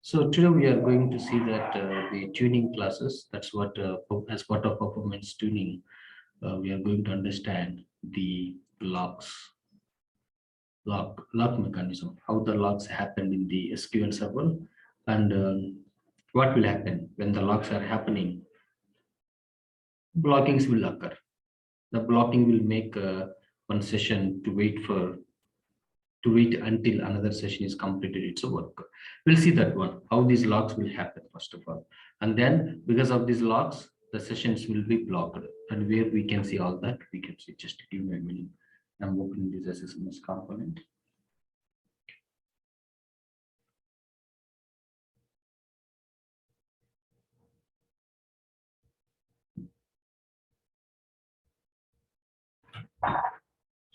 So today we are going to see that the tuning classes, that's what as part of performance tuning, we are going to understand the lock mechanism, how the locks happen in the SQL server, and what will happen when the locks are happening. Blockings will occur. The blocking will make one session to wait until another session is completed its work. We'll see that one, how these locks will happen first of all. And then because of these locks, the sessions will be blocked. And where we can see all that, we can see, just give me a minute. I'm opening this SSMS component.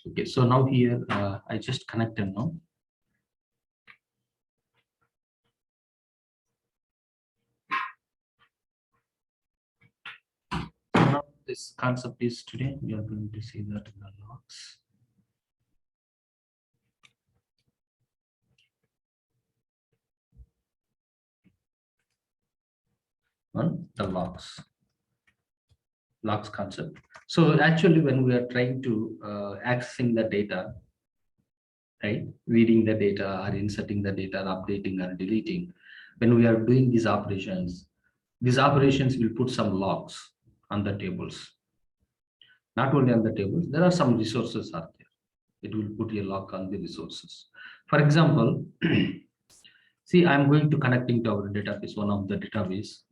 Okay, so now here, I just connected now. So now this concept is today, we are going to see that in the locks. On the locks concept. So actually when we are trying to accessing the data, right, reading the data or inserting the data, updating or deleting, when we are doing these operations will put some locks on the tables. Not only on the tables, there are some resources are there. It will put a lock on the resources. For example, see, I'm going to connecting to our database, one of the database.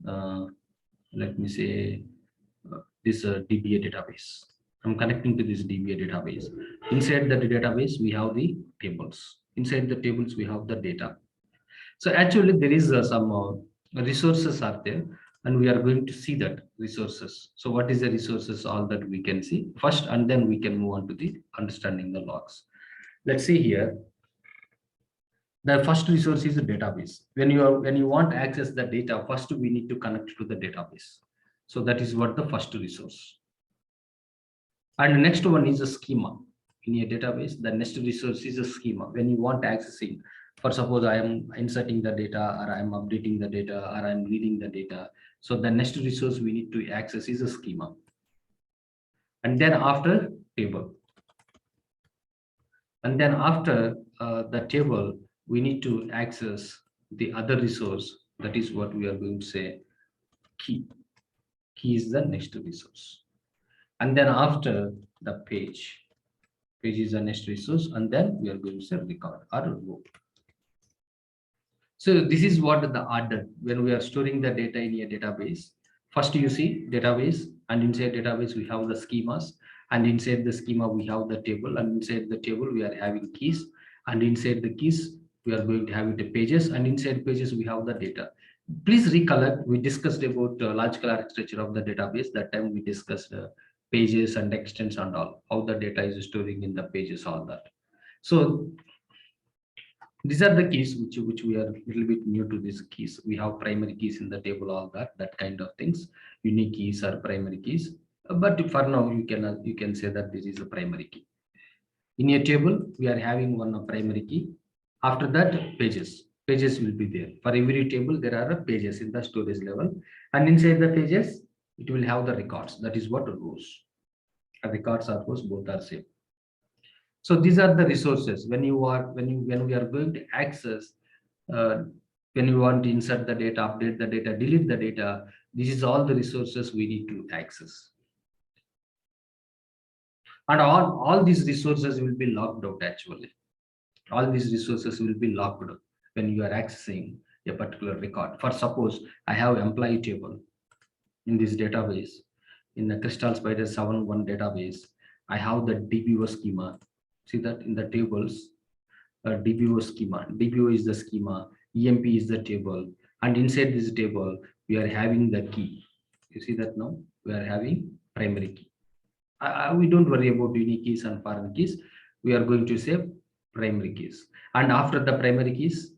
Let me say this DBA database. I'm connecting to this DBA database. Inside the database, we have the tables. Inside the tables, we have the data. So actually, there is some resources are there, and we are going to see that resources. So what is the resources? All that we can see first, and then we can move on to the understanding the logs. Let's see here. The first resource is a database. When you want to access the data, first we need to connect to the database. So that is what the first resource. And the next one is a schema. In a database, the next resource is a schema. When you want accessing, for suppose I am inserting the data, or I am updating the data, or I am reading the data. So the next resource we need to access is a schema. And then after table. And then after the table, we need to access the other resource. That is what we are going to say key. Key is the next resource. And then after the page is the next resource, and then we are going to say record or row. So this is what the order when we are storing the data in a database. First you see database, and inside database we have the schemas, and inside the schema we have the table, and inside the table we are having keys, and inside the keys we are going to have the pages, and inside pages we have the data. Please recollect, we discussed about logical architecture of the database. That time we discussed pages and extents and all, how the data is storing in the pages, all that. So these are the keys which we are a little bit new to these keys. We have primary keys in the table, all that kind of things. Unique keys are primary keys. But for now, you can say that this is a primary key. In a table, we are having one primary key. After that, pages will be there. For every table, there are pages in the storage level, and inside the pages, it will have the records. That is what rows. Records are rows, both are same. So these are the resources. When we are going to access, uh, when you want to insert the data, update the data, delete the data, this is all the resources we need to access. And all these resources will be locked out actually. All these resources will be locked when you are accessing a particular record. For suppose I have employee table in this database, in the Crystal Spider 7.1 database, I have the DBO schema. See that in the tables, DBO schema. DBO is the schema, EMP is the table, and inside this table, we are having the key. You see that now? We are having primary key. We don't worry about unique keys and foreign keys. We are going to say primary keys. And after the primary keys,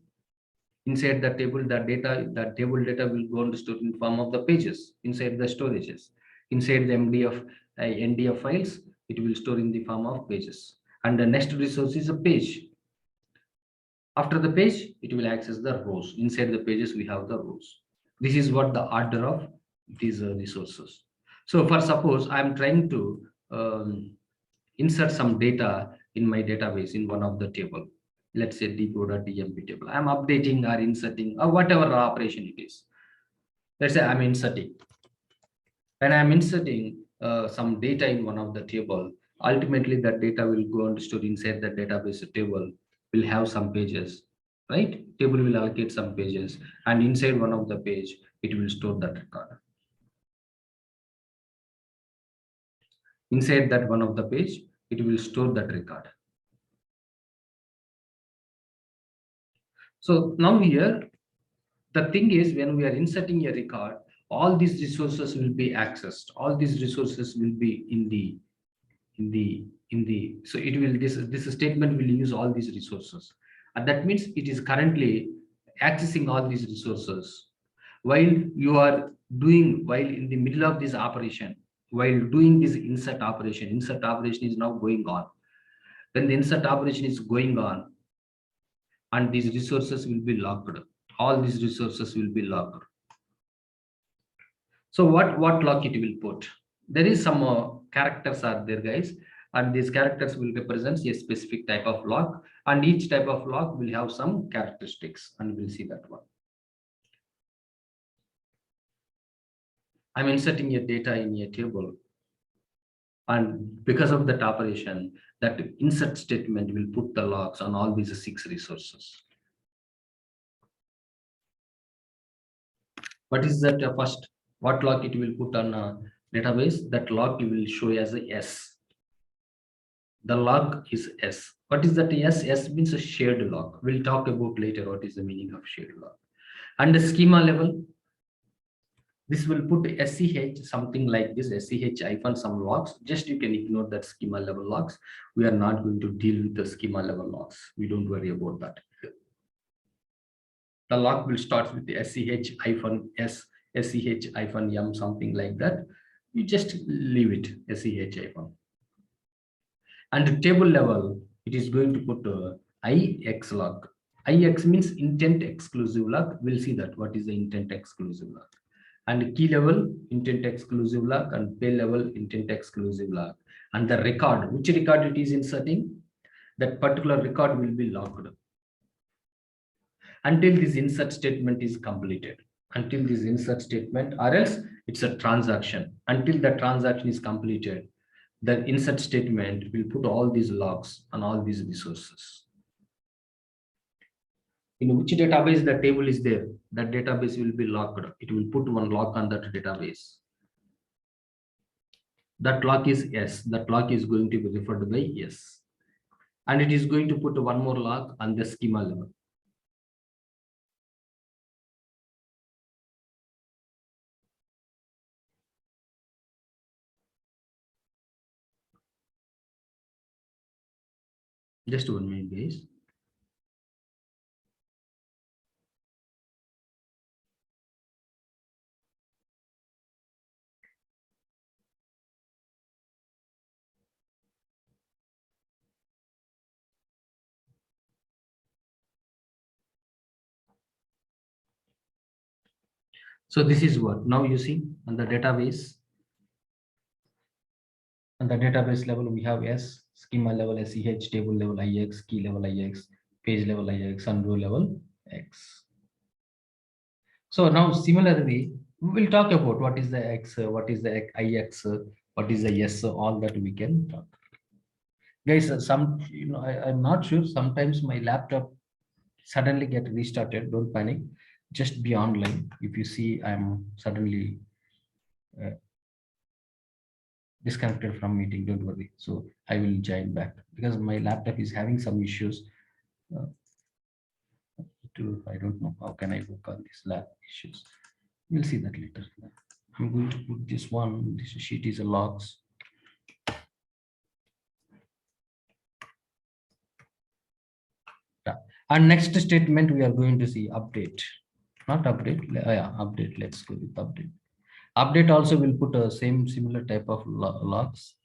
inside the table, the table data will go on to store in form of the pages inside the storages. Inside the NDF files, it will store in the form of pages. And the next resource is a page. After the page, it will access the rows. Inside the pages, we have the rows. This is what the order of these resources. So for suppose I'm trying to insert some data in my database in one of the table. Let's say dpo.dmp table. I'm updating or inserting or whatever operation it is. Let's say I'm inserting. When I'm inserting some data in one of the table, ultimately that data will go and store inside the database table, will have some pages, right? Table will allocate some pages, and inside one of the page, it will store that record. Inside that one of the page, it will store that record. So now here, the thing is, when we are inserting a record, all these resources will be accessed. All these resources will be in the so it will this statement will use all these resources, and that means it is currently accessing all these resources while you are doing, while in the middle of this operation, while doing this insert operation is now going on. When the insert operation is going on, and these resources will be locked, all these resources will be locked. So what lock it will put? There is some characters are there, guys, and these characters will represent a specific type of lock, and each type of lock will have some characteristics, and we'll see that one. I'm inserting a data in a table, and because of that operation, that insert statement will put the locks on all these 6 resources. What is that first? What lock it will put on a database? That lock you will show as a S. The log is S. What is that S? S means a shared log. We'll talk about later what is the meaning of shared log. And the schema level, this will put SCH, something like this, SCH hyphen some logs. Just you can ignore that schema level logs. We are not going to deal with the schema level logs. We don't worry about that. The log will start with the SCH hyphen S, SCH hyphen M, something like that. You just leave it, SCH hyphen. And the table level, it is going to put IX log. IX means intent exclusive log. We'll see that what is the intent exclusive log. And key level, intent exclusive log, and pay level, intent exclusive log. And the record, which record it is inserting, that particular record will be locked until this insert statement is completed. Until this insert statement, or else it's a transaction. Until the transaction is completed, the insert statement will put all these logs on all these resources. In which database the table is there, that database will be locked. It will put one lock on that database. That lock is S. That lock is going to be referred by S. And it is going to put one more lock on the schema level. Just 1 minute, guys. So this is what now you see on the database. On the database level, we have S, schema level SCH, table level IX, key level IX, page level IX, and row level X. So now similarly, we will talk about what is the X, what is the IX, what is the S, all that we can talk. Guys, I'm not sure. Sometimes my laptop suddenly get restarted. Don't panic. Just be online. If you see I'm suddenly disconnected from meeting, don't worry. So I will join back because my laptop is having some issues. I don't know how can I work on these lab issues. We'll see that later. I'm going to put this one. This sheet is a logs. And next statement we are going to see update, not update. Yeah, update. Let's go with update. Update also will put a similar type of logs.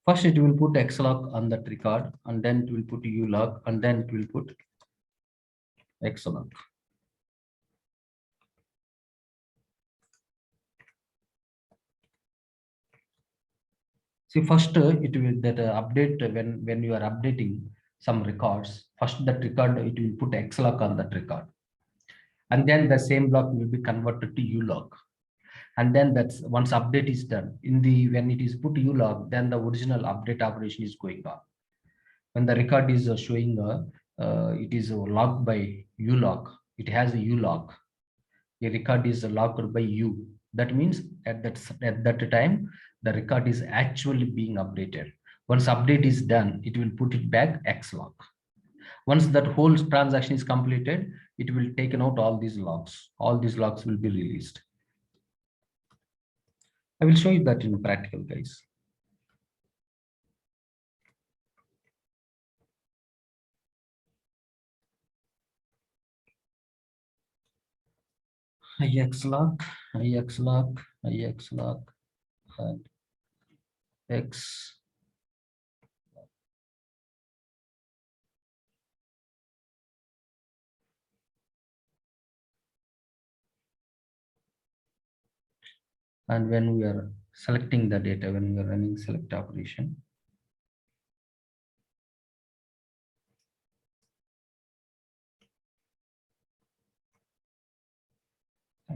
First, it will put X log on that record, and then it will put U log, and then it will put X log. See, first it will that update when you are updating some records. First, that record it will put X log on that record, and then the same block will be converted to U log. And then that's once update is done in the when it is put U log, then the original update operation is going on. When the record is showing it is logged by U log, it has a U log. A record is logged by U. That means at that time the record is actually being updated. Once update is done, it will put it back X log. Once that whole transaction is completed, it will taken out all these logs. All these logs will be released. I will show you that in practical, guys. IX log, IX log, IX log, and X. And when we are selecting the data, when we are running select operation,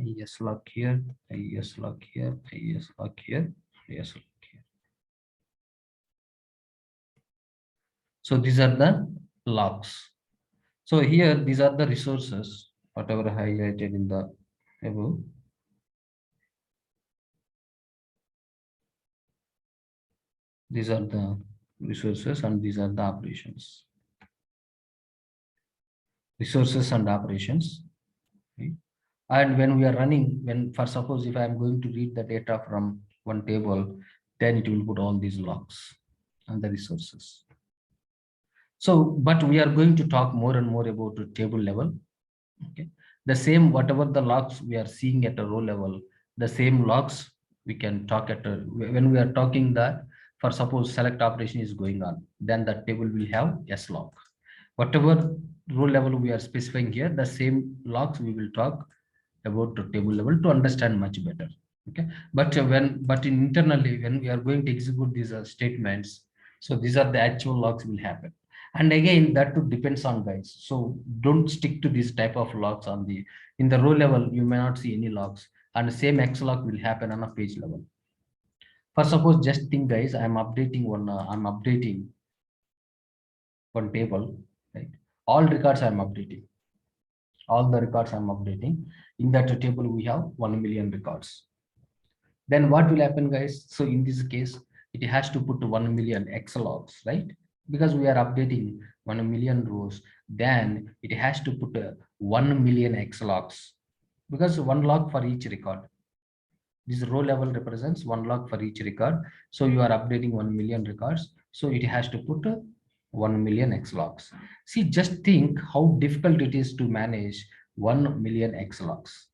IS log here, IS log here, IS log here, IS log here. So these are the logs. So here, these are the resources, whatever highlighted in the above. These are the resources and these are the operations. Resources and operations. Okay. And when we are running, when for suppose if I am going to read the data from one table, then it will put all these logs and the resources. So, but we are going to talk more and more about the table level. Okay. The same, whatever the logs we are seeing at a row level, the same logs we can talk at a, when we are talking that for suppose select operation is going on, then that table will have S log. Whatever row level we are specifying here, the same logs we will talk about the table level to understand much better. Okay, but in internally when we are going to execute these statements, so these are the actual logs will happen. And again, that too depends on guys. So don't stick to this type of logs on the in the row level. You may not see any logs, and the same X log will happen on a page level. For suppose, just think, guys, I'm updating one. I'm updating one table, right? All records I'm updating. All the records I'm updating. In that table, we have 1 million records. Then what will happen, guys? So in this case, it has to put 1 million X logs, right? Because we are updating 1 million rows, then it has to put 1 million X logs, because one log for each record. This row level represents one log for each record. So you are updating 1 million records. So it has to put 1 million X logs. See, just think how difficult it is to manage 1 million X logs.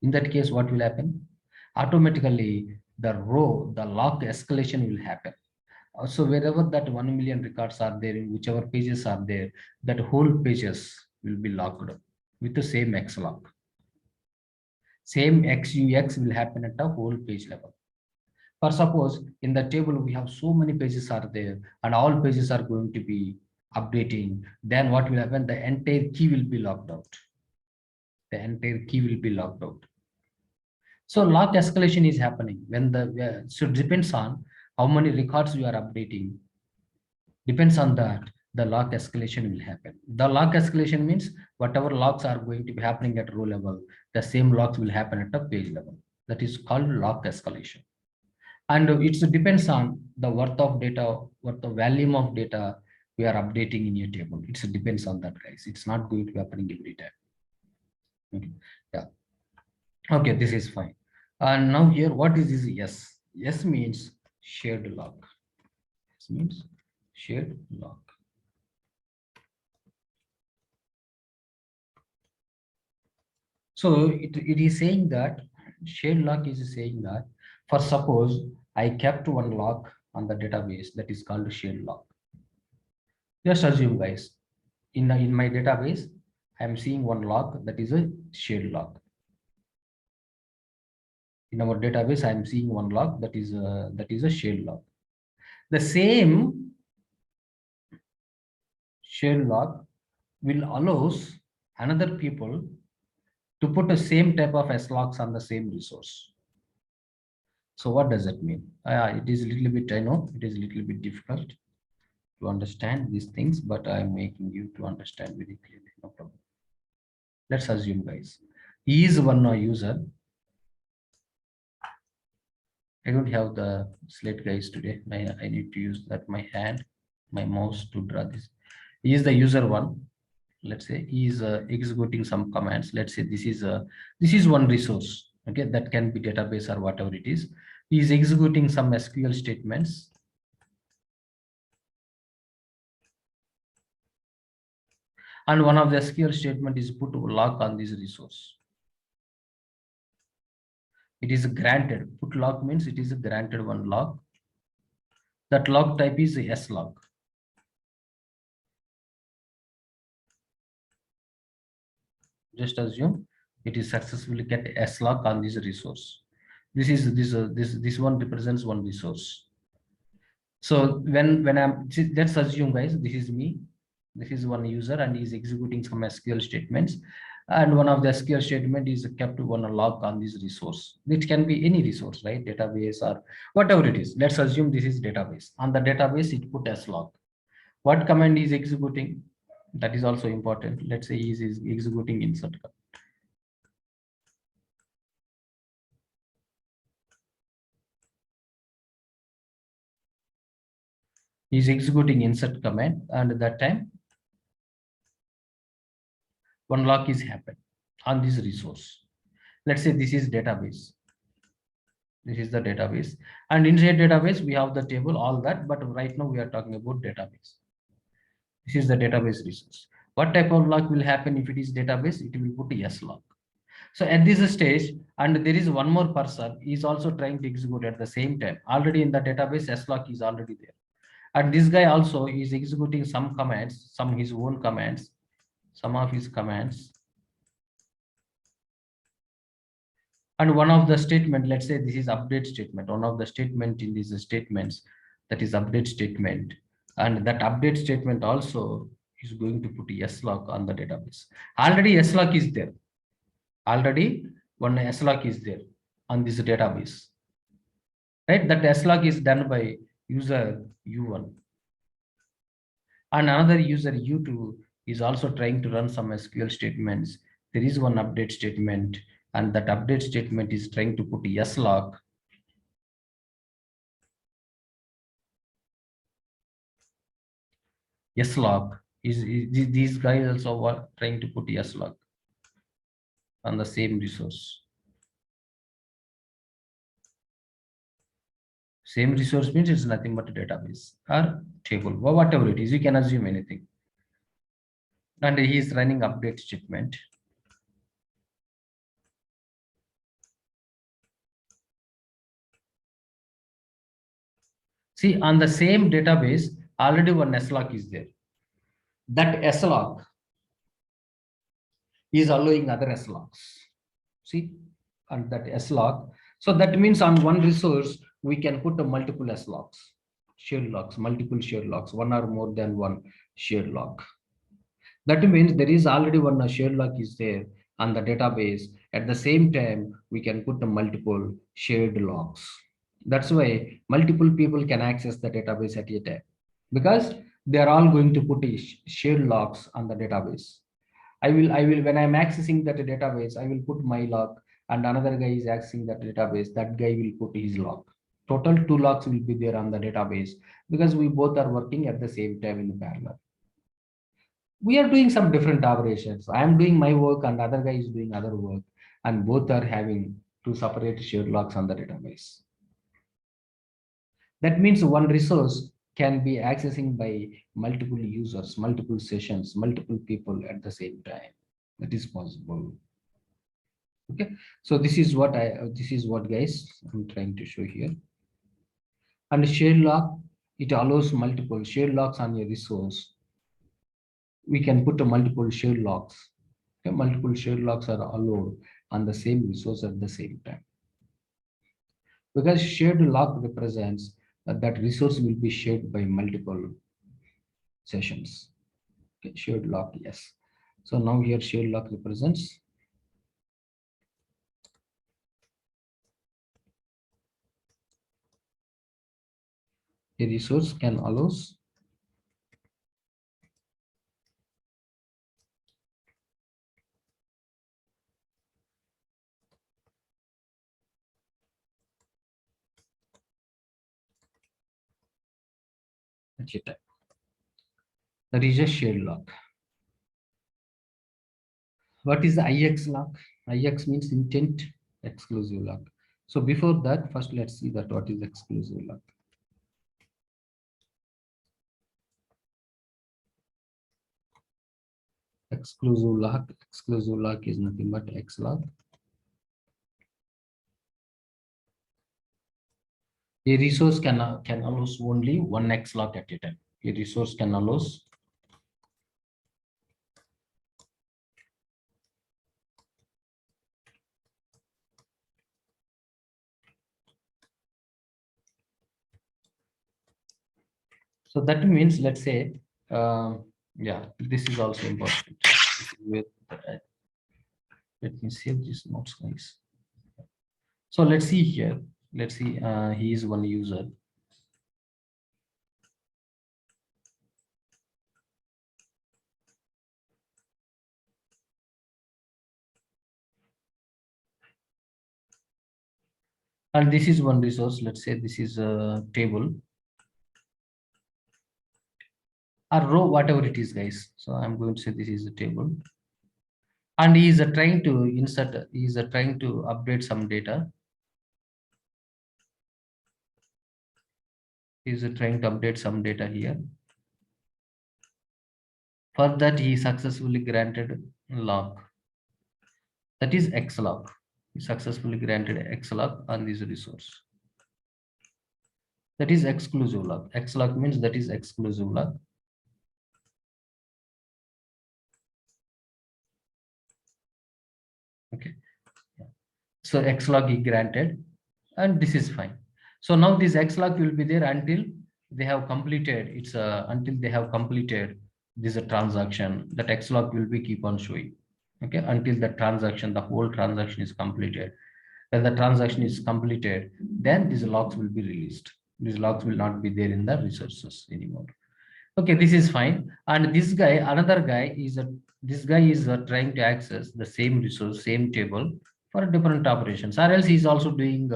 In that case, what will happen? Automatically, the log escalation will happen. So wherever that 1 million records are there, in whichever pages are there, that whole pages will be logged with the same X log. Same XUX will happen at the whole page level. For suppose in the table we have so many pages are there and all pages are going to be updating, then what will happen? The entire key will be logged out. The entire key will be logged out. So log escalation is happening when the so it depends on how many records you are updating. Depends on that, the log escalation will happen. The log escalation means whatever logs are going to be happening at row level, the same logs will happen at the page level. That is called log escalation. And it depends on the worth of data, what the volume of data we are updating in your table. It depends on that, guys. It's not going to be happening every time. Okay. Yeah. Okay, this is fine. And now here, what is this? Yes. Yes means shared log. Yes means shared log. So it is saying that shared log is saying that for suppose I kept one log on the database, that is called shared log. Just assume, guys, in my database, I am seeing one log, that is a shared log. In our database, I am seeing one log, that is a shared log. The same shared log will allows another people to put the same type of slogs on the same resource. So what does that mean? It is a little bit, I know it is a little bit difficult to understand these things, but I'm making you to understand very clearly. No problem. Let's assume, guys, he is one user. I don't have the slate, guys, today. I need to use that my hand, my mouse to draw this. He is the user one. Let's say he is executing some commands. Let's say this is one resource. Okay, that can be database or whatever it is. He is executing some SQL statements. And one of the SQL statement is put lock on this resource. It is granted. Put lock means it is a granted one lock. That lock type is a S lock. Just assume it is successfully get S lock on this resource. This one represents one resource. So when I'm, let's assume, guys, this is me. This is one user and he's executing some SQL statements. And one of the SQL statement is kept one log on this resource. It can be any resource, right? Database or whatever it is. Let's assume this is database. On the database, it put S log. What command is executing? That is also important. Let's say he is executing insert command. He is executing insert command, and at that time, one lock is happened on this resource. Let's say this is database. This is the database, and inside database we have the table, all that, but right now we are talking about database. This is the database resource. What type of lock will happen if it is database? It will put yes lock. So at this stage, and there is one more person is also trying to execute at the same time. Already in the database, S lock is already there. And this guy also is executing some commands, some his own commands, some of his commands. And one of the statement, let's say this is update statement. One of the statement in these statements, that is update statement. And that update statement also is going to put S lock on the database. Already S lock is there. Already one S lock is there on this database. Right? That S lock is done by user U1. And another user U2 is also trying to run some SQL statements. There is one update statement, and that update statement is trying to put S lock. S lock is these guys also are trying to put S lock on the same resource. Same resource means it's nothing but a database or table or whatever it is. You can assume anything. And he is running update statement. See, on the same database, already one S lock is there. That S lock is allowing other S locks. See, and that S lock. So that means on one resource, we can put a multiple S locks, shared locks, multiple shared locks, one or more than one shared lock. That means there is already one shared lock is there on the database. At the same time, we can put a multiple shared locks. That's why multiple people can access the database at a time, because they are all going to put shared locks on the database. I will when I'm accessing that database, I will put my lock, and another guy is accessing that database. That guy will put his lock. Total 2 locks will be there on the database, because we both are working at the same time in parallel. We are doing some different operations. I am doing my work and other guy is doing other work, and both are having 2 separate shared locks on the database. That means one resource can be accessing by multiple users, multiple sessions, multiple people at the same time. That is possible. Okay, so this is what guys I'm trying to show here. And shared lock, it allows multiple shared locks on a resource. We can put a multiple shared locks. Okay? Multiple shared locks are allowed on the same resource at the same time. Because shared lock represents that resource will be shared by multiple sessions. Okay, shared lock, yes. So now here shared lock represents a resource can allows at a time. That is a shared lock. What is the IX lock? IX means intent exclusive lock. So before that, first let's see that what is exclusive lock. Exclusive lock is nothing but X lock. A resource can allow only one X lock at a time. A resource can allow so that means let's say yeah, this is also important. With let me save these notes, guys. So let's see here. Let's see. He is one user. And this is one resource. Let's say this is a table or row, whatever it is, guys. So I'm going to say this is a table. And he is trying to insert, he is trying to update some data. He is trying to update some data here. For that, he successfully granted lock. That is X lock. He successfully granted X lock on this resource. That is exclusive lock. X lock means that is exclusive lock. Okay. So X lock is granted, and this is fine. So now this X lock will be there until they have completed. It's until they have completed this transaction. That X lock will be keep on showing. Okay, until the transaction, the whole transaction is completed. When the transaction is completed, then these locks will be released. These locks will not be there in the resources anymore. Okay, this is fine. And this guy, another guy is this guy is trying to access the same resource, same table for different operations, or else he's also doing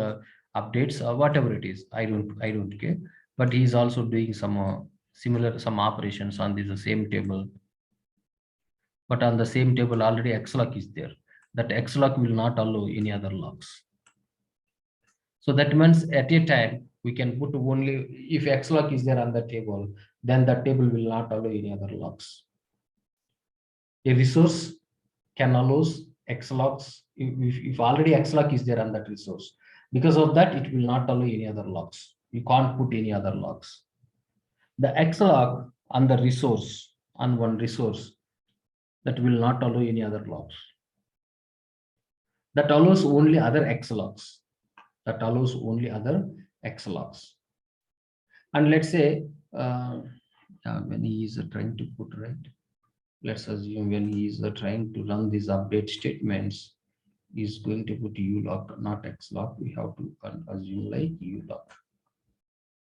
updates or whatever it is. I don't care. But he's also doing some similar some operations on this same table. But on the same table already xlock is there. That xlock will not allow any other locks. So that means at a time we can put only if X lock is there on the table, then the table will not allow any other locks. A resource can allow X locks if already X lock is there on that resource. Because of that, it will not allow any other locks. You can't put any other locks. The X lock on the resource on one resource that will not allow any other locks. That allows only other X locks. That allows only other X locks. And let's say when he is trying to put right, let's assume when he is trying to run these update statements, is going to put ulock, not xlock. We have to assume like ulock,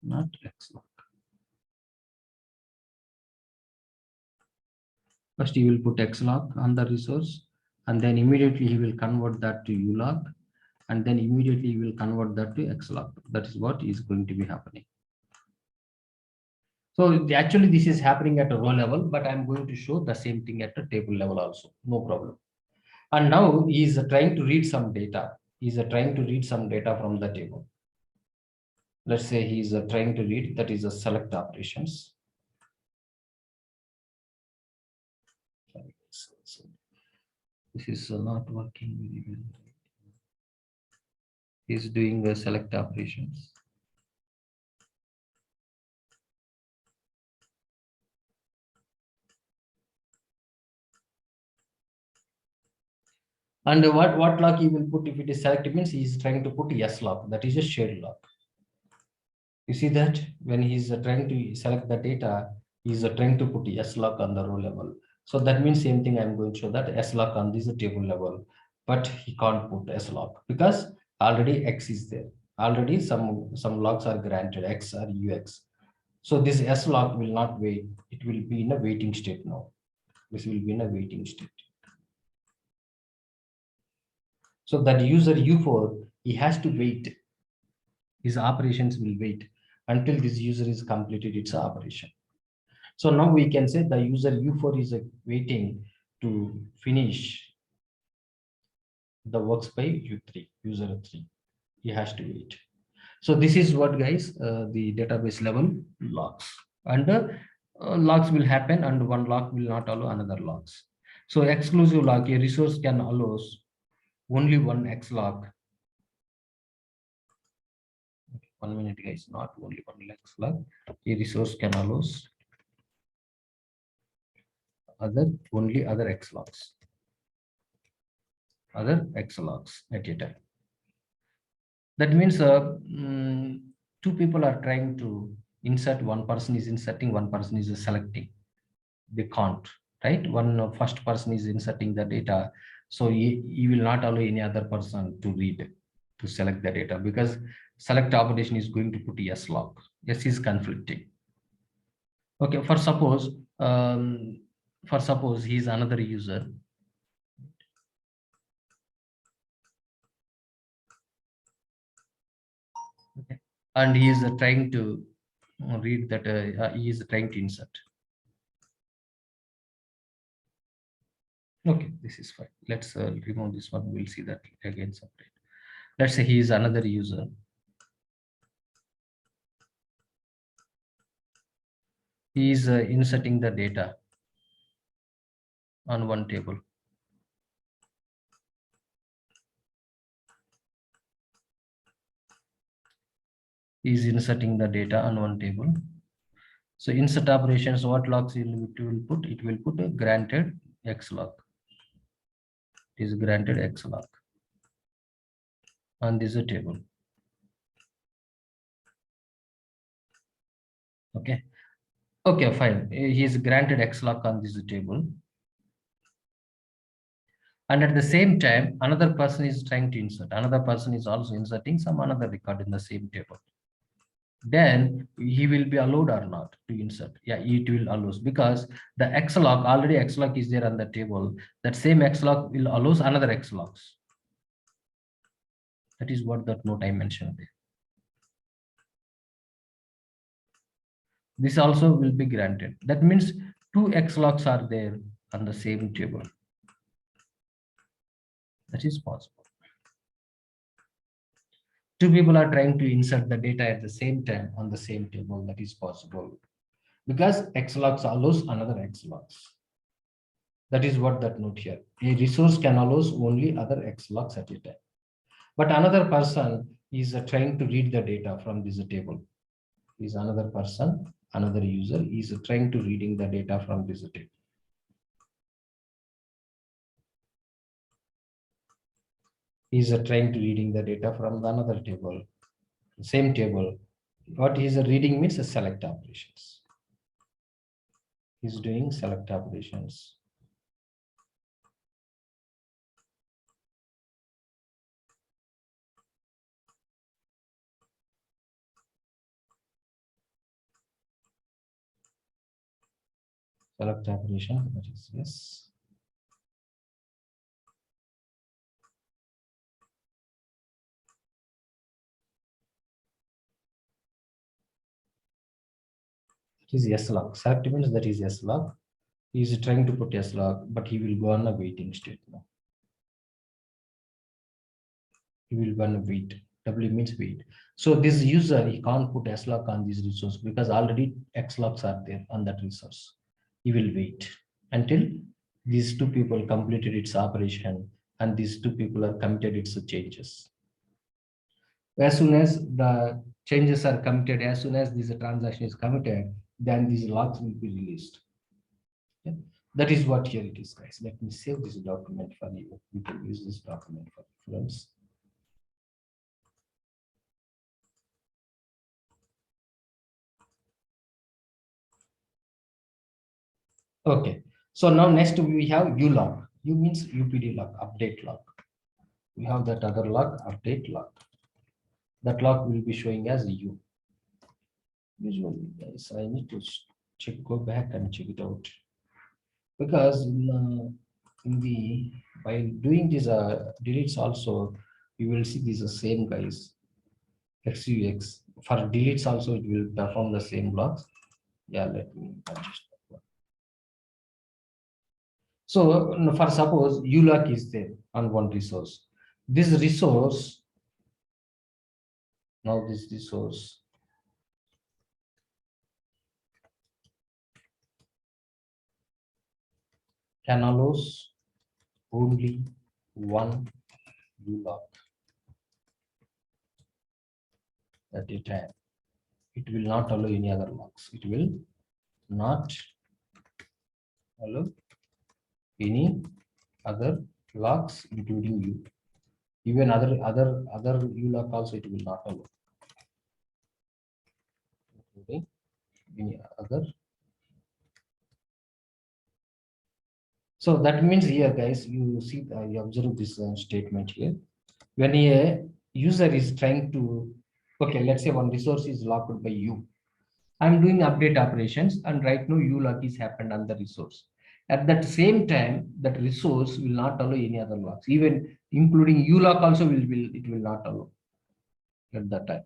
not xlock. First he will put xlock on the resource, and then immediately he will convert that to ulock, and then immediately he will convert that to xlock. That is what is going to be happening. So actually this is happening at a row level, but I'm going to show the same thing at a table level also, no problem. And now he is trying to read some data. He is trying to read some data from the table. Let's say he is trying to read, that is a select operations. So this is not working very well. He is doing the select operations. And what lock he will put if it is selected means he is trying to put yes lock, that is a shared lock. You see that when he's trying to select the data, he's trying to put S lock on the row level. So that means same thing. I'm going to show that S lock on this table level, but he can't put S lock because already X is there. Already some locks are granted X or UX. So this S lock will not wait. It will be in a waiting state now. This will be in a waiting state. So that user U4, he has to wait. His operations will wait until this user is completed its operation. So now we can say the user U4 is waiting to finish the works by U3, user 3. He has to wait. So this is what guys, the database level locks. And locks will happen and one lock will not allow another locks. So exclusive lock, a resource can allow only one X lock. 1 minute guys, not only one X lock. A resource can allow only other X locks. Other X locks at a time. That means two people are trying to insert, one person is inserting, one person is selecting. They can't, right? One first person is inserting the data, so he will not allow any other person to read, to select the data, because select operation is going to put yes lock. Yes is conflicting. Okay, for suppose he is another user. Okay, and he is trying to read that he is trying to insert. Okay, this is fine. Let's remove this one. We'll see that again separate. Let's say he is another user. He is inserting the data on one table. He is inserting the data on one table. So insert operations, what locks it will put? It will put a granted X lock. It is granted X lock on this table. Okay. Okay, fine. He is granted X lock on this table. And at the same time, another person is trying to insert. Another person is also inserting some another record in the same table. Then he will be allowed or not to insert. Yeah, it will allows, because the X lock, already X lock is there on the table. That same X lock will allows another X locks. That is what that note I mentioned there. This also will be granted. That means two X locks are there on the same table. That is possible. Two people are trying to insert the data at the same time on the same table. That is possible, because X locks allows another X locks. That is what that note here. A resource can allows only other X locks at a time. But another person is trying to read the data from this table. Is another person, another user is trying to reading the data from this table. Is trying to reading the data from the another table, same table. What is reading means select operations. He's doing select operations. Select operation, that is yes. It is yes lock. Select means that is yes lock. He is trying to put yes lock, but he will go on a waiting state now. He will go on a wait. W means wait. So this user, he can't put S lock on this resource because already X locks are there on that resource. He will wait until these two people completed its operation and these two people are committed its changes. As soon as the changes are committed, as soon as this transaction is committed, then these logs will be released. Okay. That is what here it is, guys. Let me save this document for you. You can use this document for reference. Okay. So now next we have ulog. U means UPD log, update log. We have that other log, update log. That log will be showing as U. Usually, guys, I need to check, go back and check it out. Because in the while doing these deletes also, you will see these are same guys. XUX. For deletes also, it will perform the same blocks. Yeah, let me adjust that one. So for suppose ULOC is there on one resource. This resource, now this resource can allows only one ULOC at a time. It will not allow any other locks. It will not allow any other locks, including you. Even other ULOC also it will not allow. Including any other. So that means here, guys, you see, you observe this statement here. When a user is trying to, okay, let's say one resource is locked by you. I'm doing update operations, and right now ULOC is happened on the resource. At that same time, that resource will not allow any other locks, even including ULOC also it will not allow at that time.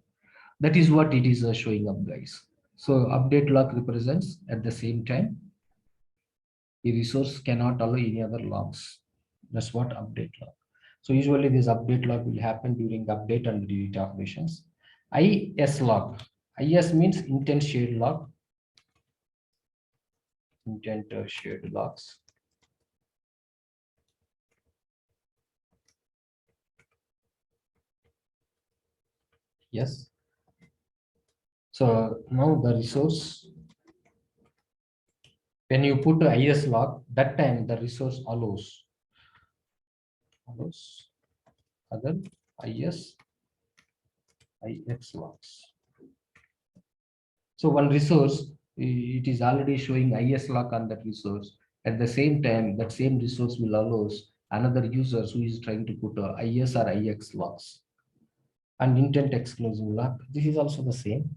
That is what it is showing up, guys. So update lock represents at the same time the resource cannot allow any other logs. That's what update log. So usually this update log will happen during update and delete operations. IS log. IS means intent shared log. Intent shared logs. Yes. So now the resource, when you put a IS log, that time the resource allows other IS IX logs. So one resource, it is already showing IS lock on that resource. At the same time, that same resource will allow another user who is trying to put a IS or IX locks. And intent exclusive lock, this is also the same.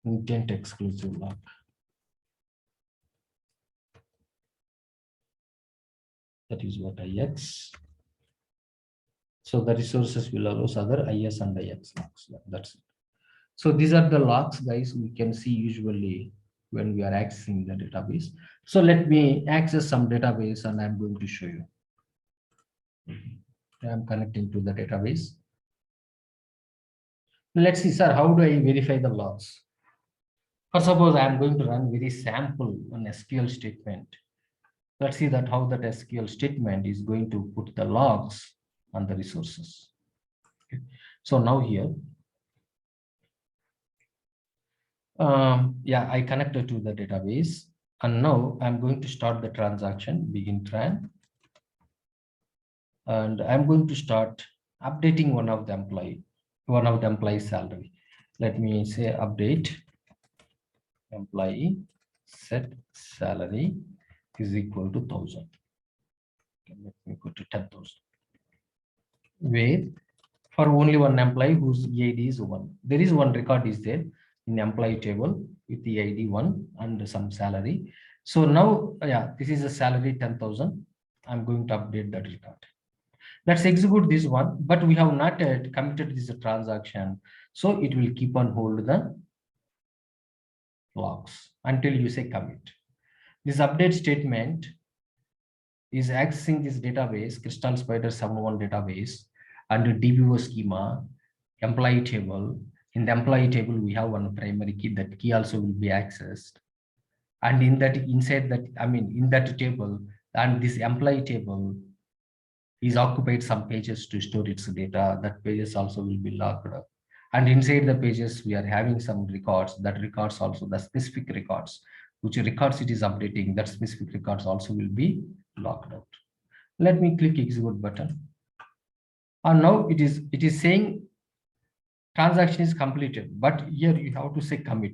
Intent exclusive lock. That is what IX. So the resources will allow other IS and IX locks. That's it. So these are the locks, guys, we can see usually when we are accessing the database. So let me access some database and I'm going to show you. I'm connecting to the database. Let's see, sir, how do I verify the logs? For suppose I'm going to run very sample an SQL statement. Let's see that how that SQL statement is going to put the logs on the resources. Okay. So now here, yeah, I connected to the database, and now I'm going to start the transaction, begin tran, and I'm going to start updating one of the employee's salary. Let me say update employee set salary is equal to 1,000. Okay, let me go to 10,000. Where for only one employee whose EID is 1. There is one record is there in employee table with the EID 1 and some salary. So now, yeah, this is a salary 10,000. I'm going to update that record. Let's execute this one, but we have not yet committed this transaction. So it will keep on hold the logs until you say commit. This update statement is accessing this database, Crystal Spider 7.1 database, under DBO schema, employee table. In the employee table, we have one primary key. That key also will be accessed. And in that, inside that, I mean, in that table, and this employee table, He's occupied some pages to store its data. That pages also will be locked up. And inside the pages, we are having some records. That records also the specific records, which records it is updating. That specific records also will be locked out. Let me click execute button. And now it is saying transaction is completed, but here you have to say commit.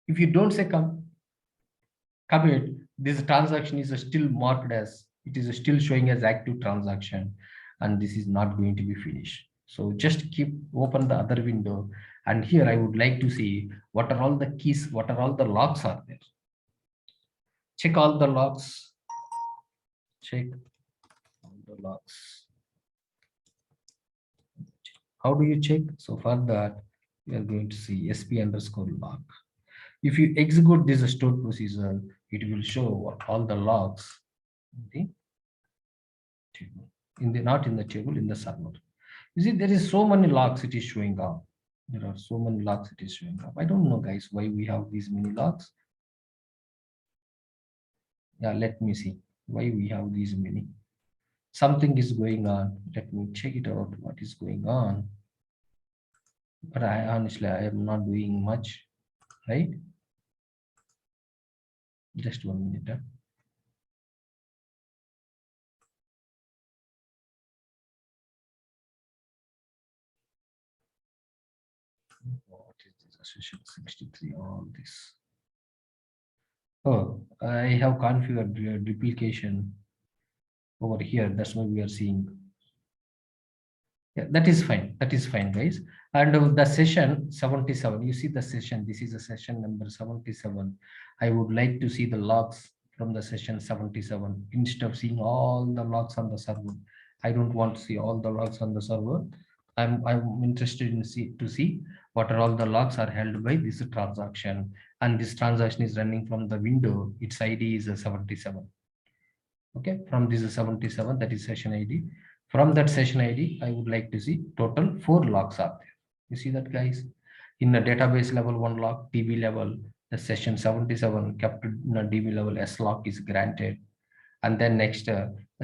If you don't say commit, this transaction is still marked as, it is still showing as active transaction, and this is not going to be finished. So just keep open the other window, and here I would like to see what are all the keys, what are all the locks are there. Check all the locks. Check all the locks. How do you check? So for that, we are going to see sp_lock. If you execute this stored procedure, it will show all the logs in the table, not in the table, in the server. You see, there is so many logs it is showing up. There are so many logs it is showing up. I don't know, guys, why we have these many logs. Yeah, let me see why we have these many. Something is going on. Let me check it out. What is going on? But I honestly, I am not doing much, right? Just 1 minute. What is this? Session 63, all this. Oh, I have configured duplication over here. That's why we are seeing. Yeah, that is fine. That is fine, guys. And the session 77, you see the session. This is a session number 77. I would like to see the logs from the session 77 instead of seeing all the logs on the server. I don't want to see all the logs on the server. I'm interested in to see what are all the logs are held by this transaction, and this transaction is running from the window. Its ID is a 77. Okay, from this is 77, that is session ID. From that session ID, I would like to see total 4 logs are there. You see that, guys? In the database level 1 log, DB level, the session 77 kept in a DB level, S log is granted. And then next,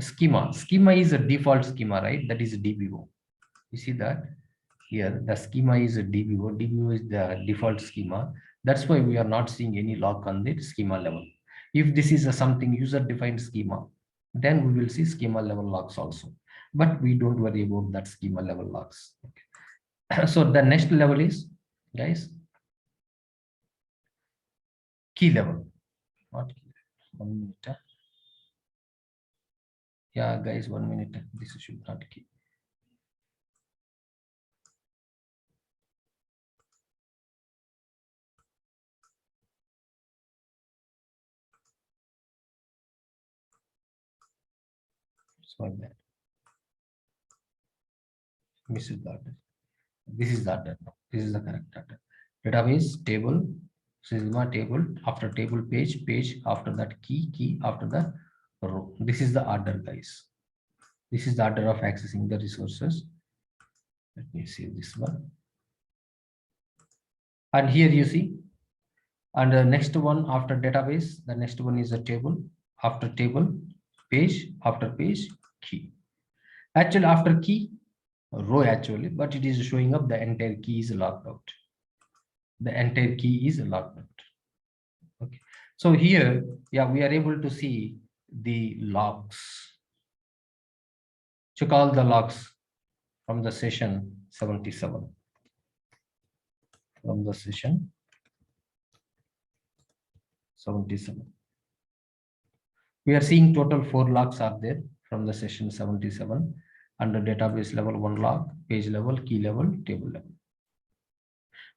schema. Schema is a default schema, right? That is DBO. You see that? Here, the schema is a DBO. DBO is the default schema. That's why we are not seeing any log on the schema level. If this is a something user-defined schema, then we will see schema level logs also. But we don't worry about that schema level logs. Okay. So the next level is, guys, key level. Not key. 1 minute. Yeah, guys, 1 minute. This should not key. It's my bad. This is the This is the data. This is the correct data. Database table, schema table, after table page, page, after that key, after the row. This is the order, guys. This is the order of accessing the resources. Let me see this one. And here you see, and the next one after database, the next one is a table, after table, page, after page, key. Actually, after key, row actually, but it is showing up the entire key is locked out. The entire key is locked out. Okay, so here, yeah, we are able to see the logs. Check all the logs from the session 77. From the session 77. We are seeing total 4 logs are there from the session 77 under database level 1 log, page level, key level, table level.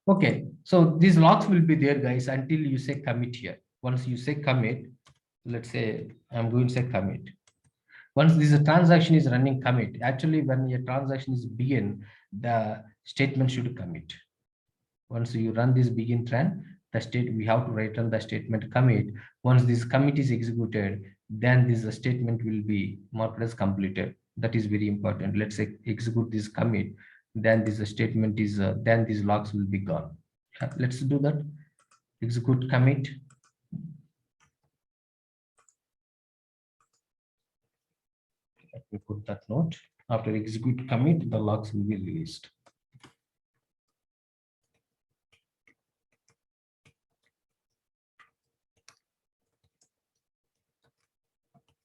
Okay, so these logs will be there, guys, until you say commit here. Once you say commit, let's say I'm going to say commit. Once this transaction is running commit, actually when your transaction is begin, the statement should commit. Once you run this begin tran, the state we have to write on the statement commit. Once this commit is executed, then this statement will be marked as completed. That is very important. Let's say execute this commit, then this statement is then these logs will be gone. Let's do that. Execute commit. Let me put that note. After execute commit, the logs will be released.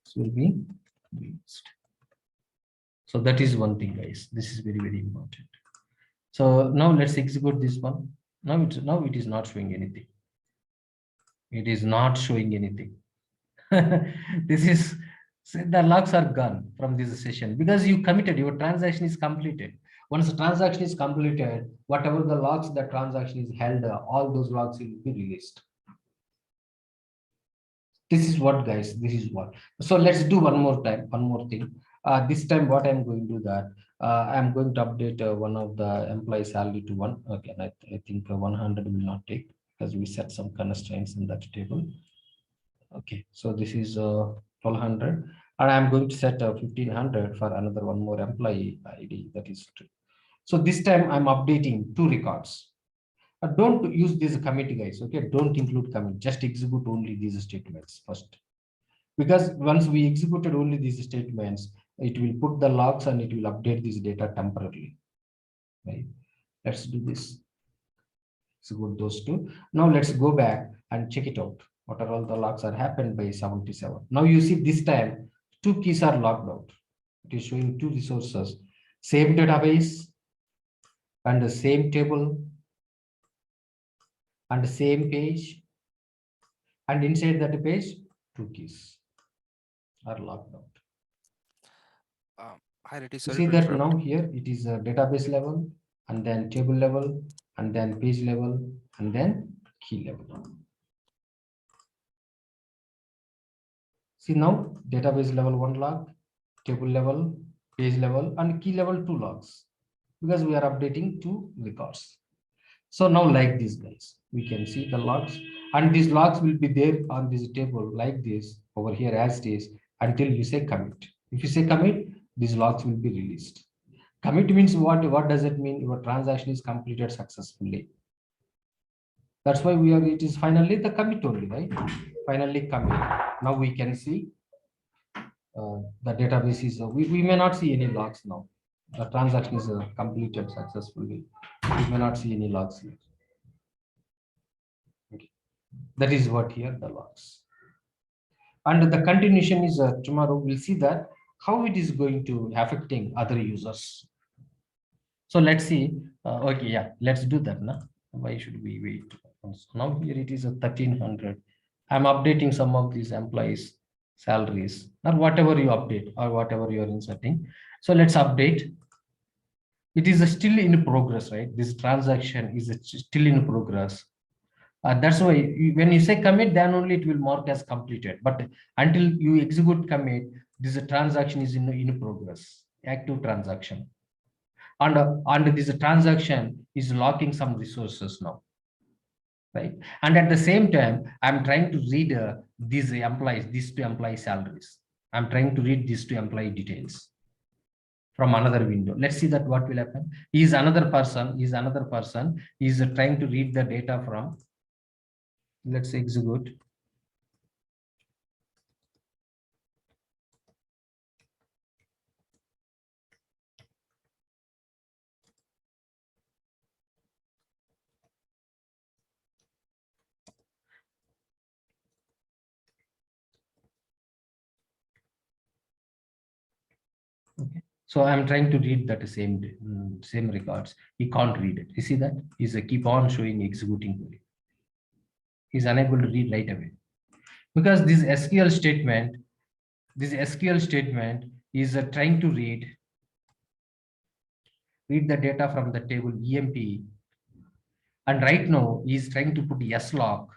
This will be released. So that is one thing, guys. This is very, very important. So now let's execute this one. Now it is not showing anything. It is not showing anything. This is, the logs are gone from this session because you committed, your transaction is completed. Once the transaction is completed, whatever the logs the transaction is held, all those logs will be released. This is what, guys, this is what. So let's do one more time, one more thing. This time what I'm going to do that, I'm going to update one of the employee salary to one. Okay, I think 100 will not take because we set some constraints in that table. Okay, so this is 1200, and I'm going to set 1500 for another one more employee ID, that is true. So this time I'm updating two records. Don't use this commit, guys. Okay, don't include commit, just execute only these statements first, because once we executed only these statements, it will put the logs and it will update this data temporarily, right? Let's do this. Execute those two. Now let's go back and check it out. What are all the logs are happened by 77. Now you see this time two keys are logged out. It is showing two resources, same database and the same table and the same page, and inside that page two keys are logged out. Hi, Reddy, You sorry see to that interrupt. now here it is a database level, and then table level, and then page level, and then key level. See now database level 1 log, table level, page level, and key level 2 logs, because we are updating 2 records. So now like this, guys, we can see the logs, and these logs will be there on this table like this over here as it is until you say commit. If you say commit, these logs will be released. Commit means what? What does it mean? Your transaction is completed successfully. That's why we are, it is finally the commit only, right? Finally commit. Now we can see the database is, we may not see any logs now. The transaction is completed successfully. We may not see any logs here. Okay. That is what here the logs. And the continuation is tomorrow we'll see that how it is going to affecting other users. So let's see. Okay, yeah, let's do that now. Why should we wait? Now here it is a 1300. I'm updating some of these employees' salaries or whatever you update or whatever you are inserting. So let's update. It is still in progress, right? This transaction is still in progress. That's why when you say commit, then only it will mark as completed. But until you execute commit, this transaction is in progress, active transaction. And this transaction is locking some resources now, right? And at the same time, I'm trying to read these two employee salaries. I'm trying to read these two employee details from another window. Let's see that what will happen. He's another person. He's trying to read the data from. Let's execute. Okay. So I'm trying to read that same records. He can't read it. You see that? He's keep on showing executing query. He's unable to read right away. Because this SQL statement is trying to read the data from the table EMP. And right now he's trying to put slog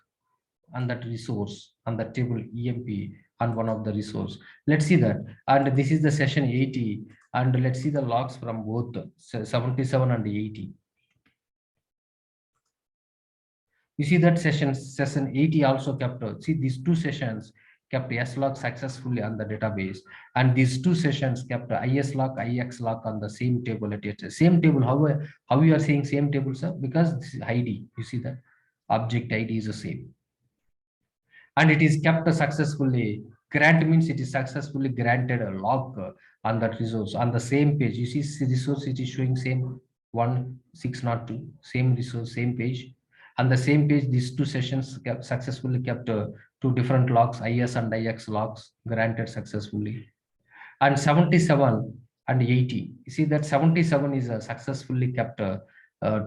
on that resource on the table EMP on one of the resource. Let's see that. And this is the session 80. And let's see the logs from both 77 and 80. You see that session 80 also kept, see these two sessions kept slog successfully on the database, and these two sessions kept islog, ixlog on the same table at it. Same table. How you are saying same table, sir? Because this is ID. You see that object ID is the same, and it is kept successfully Grant means it is successfully granted a lock on that resource. On the same page, you see the resource, it is showing same 1602, same resource, same page. On the same page, these two sessions successfully kept two different locks, IS and IX locks, granted successfully. And 77 and 80, you see that 77 is successfully kept two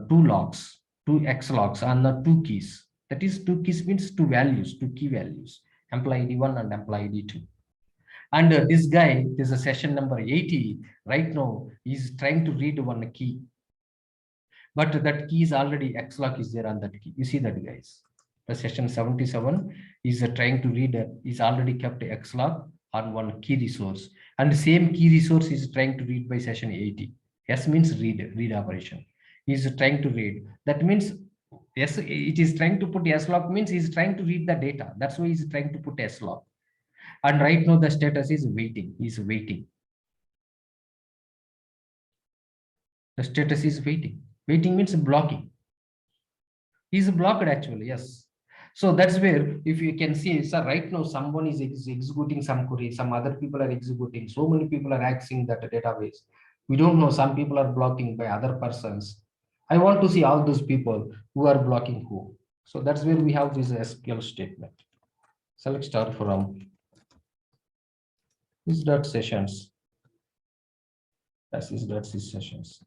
locks, two X locks on the two keys. That is, two keys means two values, two key values, employee ID1 and employee ID2. And this guy, this is a session number 80, right now, he's trying to read one key. But that key is already X lock is there on that key. You see that, guys. The session 77 is trying to read, is already kept X lock on one key resource. And the same key resource is trying to read by session 80. S means read operation. He's trying to read. That means, yes, it is trying to put S lock means he's trying to read the data. That's why he's trying to put S lock. And right now the status is waiting. He's waiting. The status is waiting. Waiting means blocking. He's blocked actually, yes. So that's where, if you can see, sir, right now someone is executing some query, some other people are executing, so many people are accessing that database. We don't know, some people are blocking by other persons. I want to see all those people who are blocking who. So that's where we have this SQL statement. Select star from this dot sessions. That is dot sessions.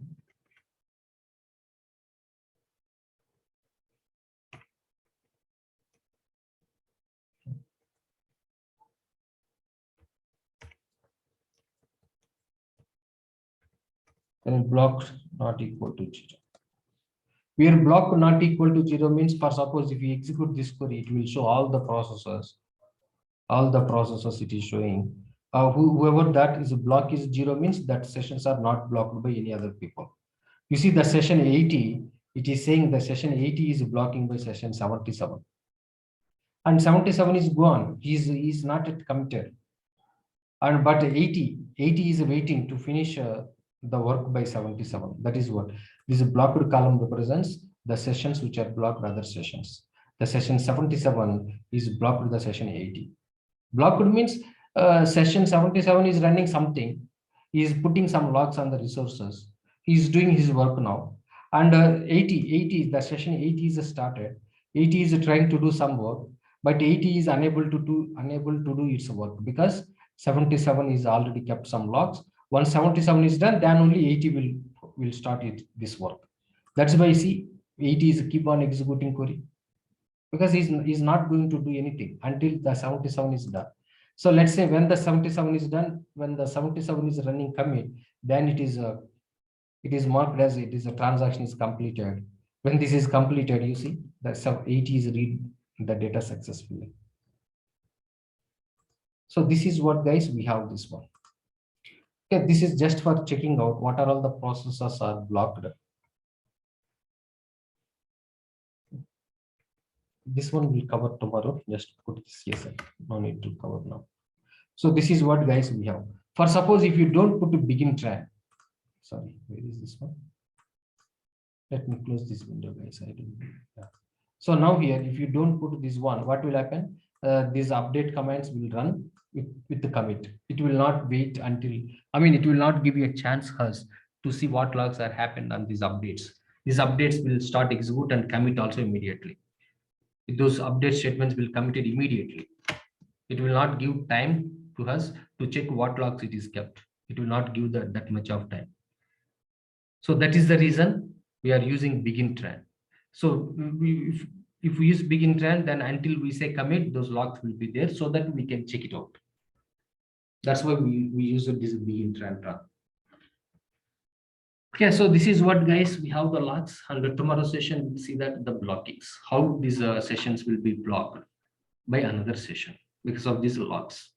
Then block not equal to 0. Where block not equal to 0 means, for suppose if you execute this query, it will show all the processors it is showing. Whoever that is a block is 0 means that sessions are not blocked by any other people. You see the session 80, it is saying the session 80 is blocking by session 77. And 77 is gone. He's not yet committed. And but 80 is waiting to finish the work by 77. That is what this blocked column represents, the sessions which are blocked other sessions. The session 77 is blocked the session 80. Blocked means session 77 is running something. He is putting some locks on the resources. He is doing his work now. And 80, the session 80 is started. 80 is trying to do some work, but 80 is unable to do its work because 77 is already kept some locks. Once 77 is done, then only 80 will start this work. That's why see 80 is keep on executing query because he's not going to do anything until the 77 is done. So let's say when the 77 is done, when the 77 is running commit, then it is marked as it is a transaction is completed. When this is completed, you see that 80 is read the data successfully. So this is what, guys, we have this one. Okay, this is just for checking out what are all the processes are blocked. This one will cover tomorrow. Just put this yes, no need to cover now. So this is what, guys, we have. For suppose if you don't put a begin tran, sorry, where is this one? Let me close this window, guys. I don't. Yeah. So now here, if you don't put this one, what will happen? These update commands will run with the commit. It will not wait until, it will not give you a chance first to see what logs are happened on these updates. These updates will start execute and commit also immediately. Those update statements will commit it immediately. It will not give time to us to check what logs it is kept. It will not give that much of time. So that is the reason we are using begin tran. So if we use begin tran, then until we say commit, those logs will be there so that we can check it out. That's why we use this begin tran run. Okay, so this is what, guys, we have the logs, and the tomorrow session we'll see that the blockings, how these sessions will be blocked by another session because of these logs.